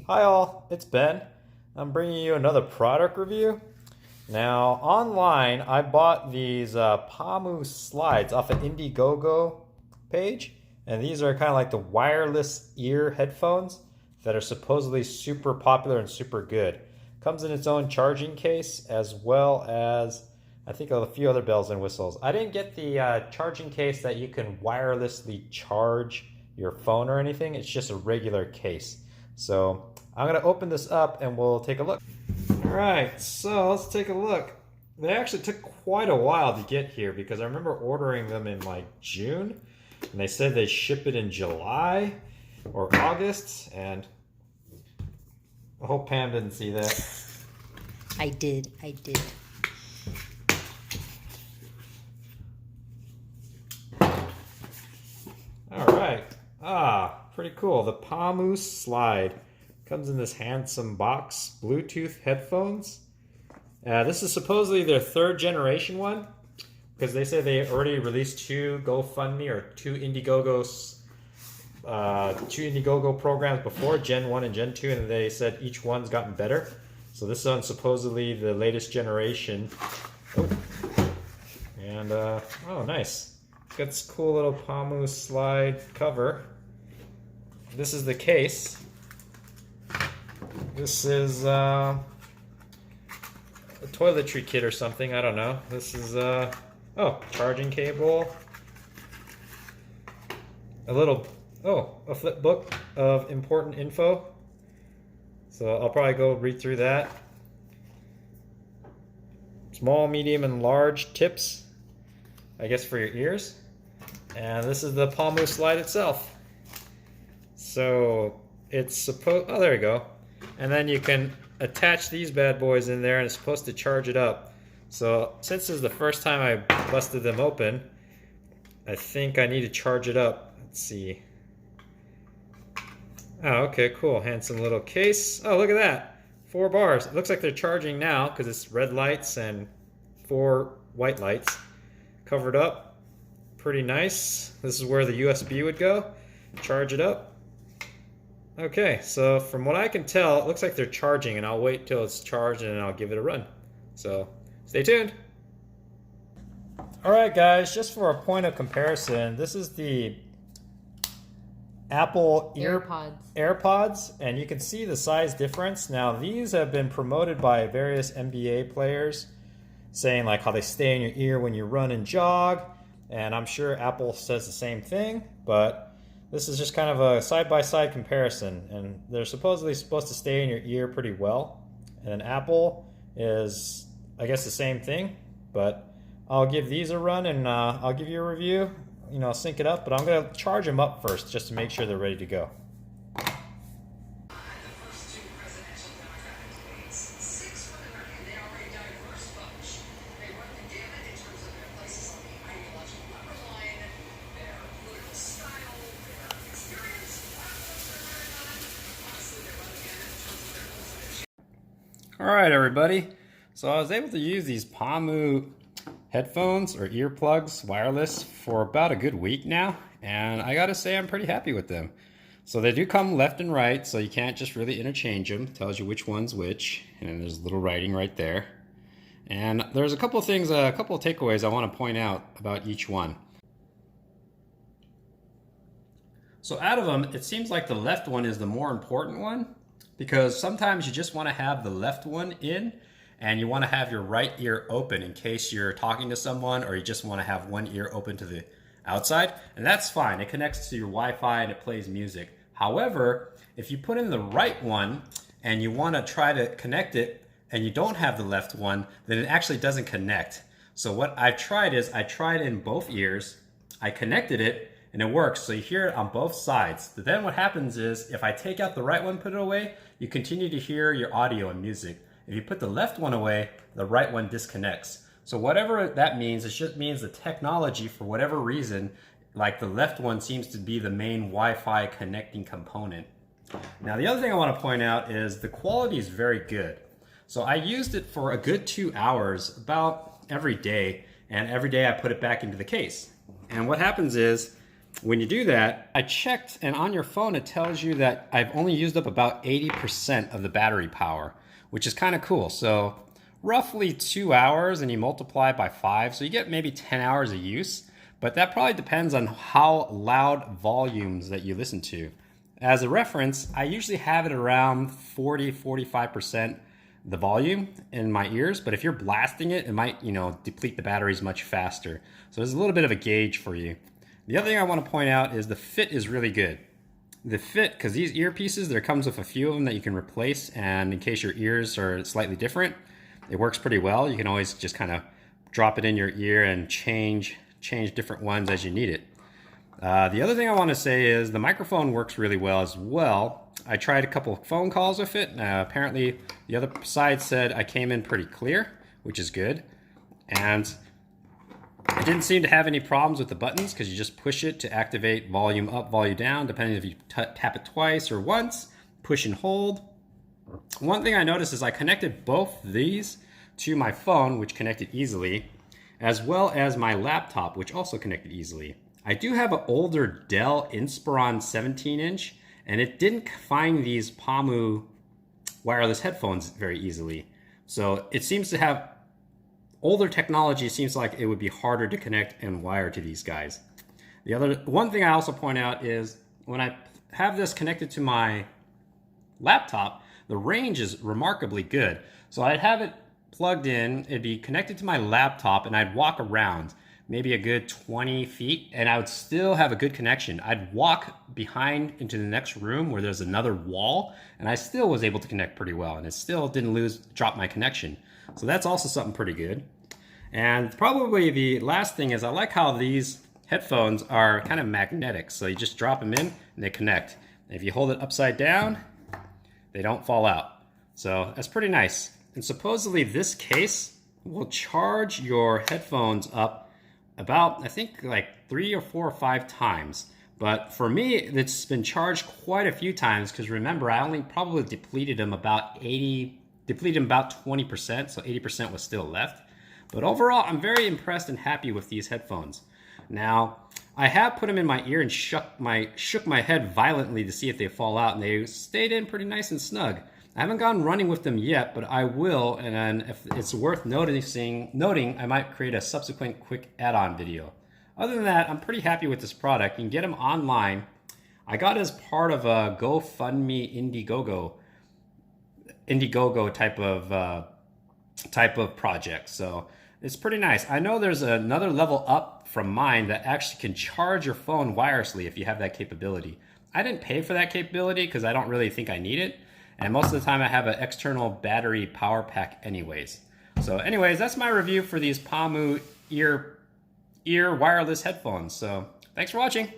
Hi all, it's Ben. I'm bringing you another product review. Now online I bought these Pamu slides off an Indiegogo page, and these are kind of like the wireless ear headphones that are supposedly super popular and super good. Comes in its own charging case as well as I think a few other bells and whistles. I didn't get the charging case that you can wirelessly charge your phone or anything. It's just a regular case. So I'm gonna open this up and we'll take a look. All right, so let's take a look. They actually took quite a while to get here because I remember ordering them in like June, and they said they ship it in July or August, and I hope Pam didn't see that. I did. All right, pretty cool. The Pamu Slide comes in this handsome box. Bluetooth headphones. This is supposedly their third generation one, because they say they already released two GoFundMe or two Indiegogo programs before, Gen 1 and Gen 2, and they said each one's gotten better. So this one's supposedly the latest generation. Oh. And, oh, nice. Got this cool little Pamu Slide cover. This is the case. This is a toiletry kit or something, I don't know. This is charging cable. A flip book of important info. So I'll probably go read through that. Small, medium, and large tips, I guess, for your ears. And this is the Pamu Slide itself. So it's supposed, there we go. And then you can attach these bad boys in there, and it's supposed to charge it up. So since this is the first time I busted them open, I think I need to charge it up. Let's see. Oh, okay, cool. Handsome little case. Oh, look at that. 4 bars. It looks like they're charging now because it's red lights and 4 white lights. Covered up. Pretty nice. This is where the USB would go. Charge it up. Okay, so from what I can tell, it looks like they're charging, and I'll wait till it's charged and then I'll give it a run. So stay tuned. All right, guys, just for a point of comparison, this is the Apple AirPods, and you can see the size difference. Now, these have been promoted by various NBA players, saying like how they stay in your ear when you run and jog, and I'm sure Apple says the same thing, but this is just kind of a side-by-side comparison, and they're supposedly supposed to stay in your ear pretty well. And Apple is, I guess, the same thing, but I'll give these a run and I'll give you a review, sync it up, but I'm going to charge them up first just to make sure they're ready to go. Alright everybody, so I was able to use these Pamu headphones or earplugs wireless for about a good week now, and I gotta say I'm pretty happy with them. So they do come left and right, so you can't just really interchange them. It tells you which one's which, and there's a little writing right there. And there's a couple of things, a couple of takeaways I want to point out about each one. So out of them, it seems like the left one is the more important one, because sometimes you just want to have the left one in and you want to have your right ear open in case you're talking to someone, or you just want to have one ear open to the outside, and that's fine. It connects to your Wi-Fi and it plays music. However, if you put in the right one and you want to try to connect it and you don't have the left one, then it actually doesn't connect. So what I've tried is I tried in both ears, I connected it, and it works. So you hear it on both sides. But then what happens is if I take out the right one, put it away, you continue to hear your audio and music. If you put the left one away, the right one disconnects. So whatever that means, it just means the technology, for whatever reason, like the left one seems to be the main Wi-Fi connecting component. Now the other thing I want to point out is the quality is very good. So I used it for a good 2 hours about every day, and every day I put it back into the case. And what happens is when you do that, I checked, and on your phone it tells you that I've only used up about 80% of the battery power, which is kind of cool. So roughly 2 hours, and you multiply it by 5, so you get maybe 10 hours of use. But that probably depends on how loud volumes that you listen to. As a reference, I usually have it around 40-45% the volume in my ears, but if you're blasting it, it might, deplete the batteries much faster. So there's a little bit of a gauge for you. The other thing I want to point out is the fit is really good. The fit, because these earpieces, there comes with a few of them that you can replace, and in case your ears are slightly different, it works pretty well. You can always just kind of drop it in your ear and change different ones as you need it. The other thing I want to say is the microphone works really well as well. I tried a couple of phone calls with it. Apparently the other side said I came in pretty clear, which is good. And I didn't seem to have any problems with the buttons because you just push it to activate volume up, volume down, depending if you tap it twice or once, push and hold. One thing I noticed is I connected both these to my phone, which connected easily, as well as my laptop, which also connected easily. I do have an older Dell Inspiron 17-inch, and it didn't find these Pamu wireless headphones very easily. So it seems to have older technology. Seems like it would be harder to connect and wire to these guys. The other one thing I also point out is when I have this connected to my laptop, the range is remarkably good. So I'd have it plugged in, it'd be connected to my laptop, and I'd walk around maybe a good 20 feet, and I would still have a good connection. I'd walk behind into the next room where there's another wall, and I still was able to connect pretty well, and it still didn't drop my connection. So that's also something pretty good. And probably the last thing is I like how these headphones are kind of magnetic. So you just drop them in and they connect. And if you hold it upside down, they don't fall out. So that's pretty nice. And supposedly this case will charge your headphones up about, I think, like 3 or 4 or 5 times. But for me, it's been charged quite a few times because remember, I only probably depleted them about 20%, so 80% was still left. But overall, I'm very impressed and happy with these headphones. Now, I have put them in my ear and shook my head violently to see if they fall out, and they stayed in pretty nice and snug. I haven't gone running with them yet, but I will, and then if it's worth noting, I might create a subsequent quick add-on video. Other than that, I'm pretty happy with this product. You can get them online. I got it as part of a GoFundMe Indiegogo type of project, so it's pretty nice. I know there's another level up from mine that actually can charge your phone wirelessly if you have that capability. I didn't pay for that capability because I don't really think I need it. And most of the time I have an external battery power pack anyways. So anyways, that's my review for these Pamu ear wireless headphones. So thanks for watching.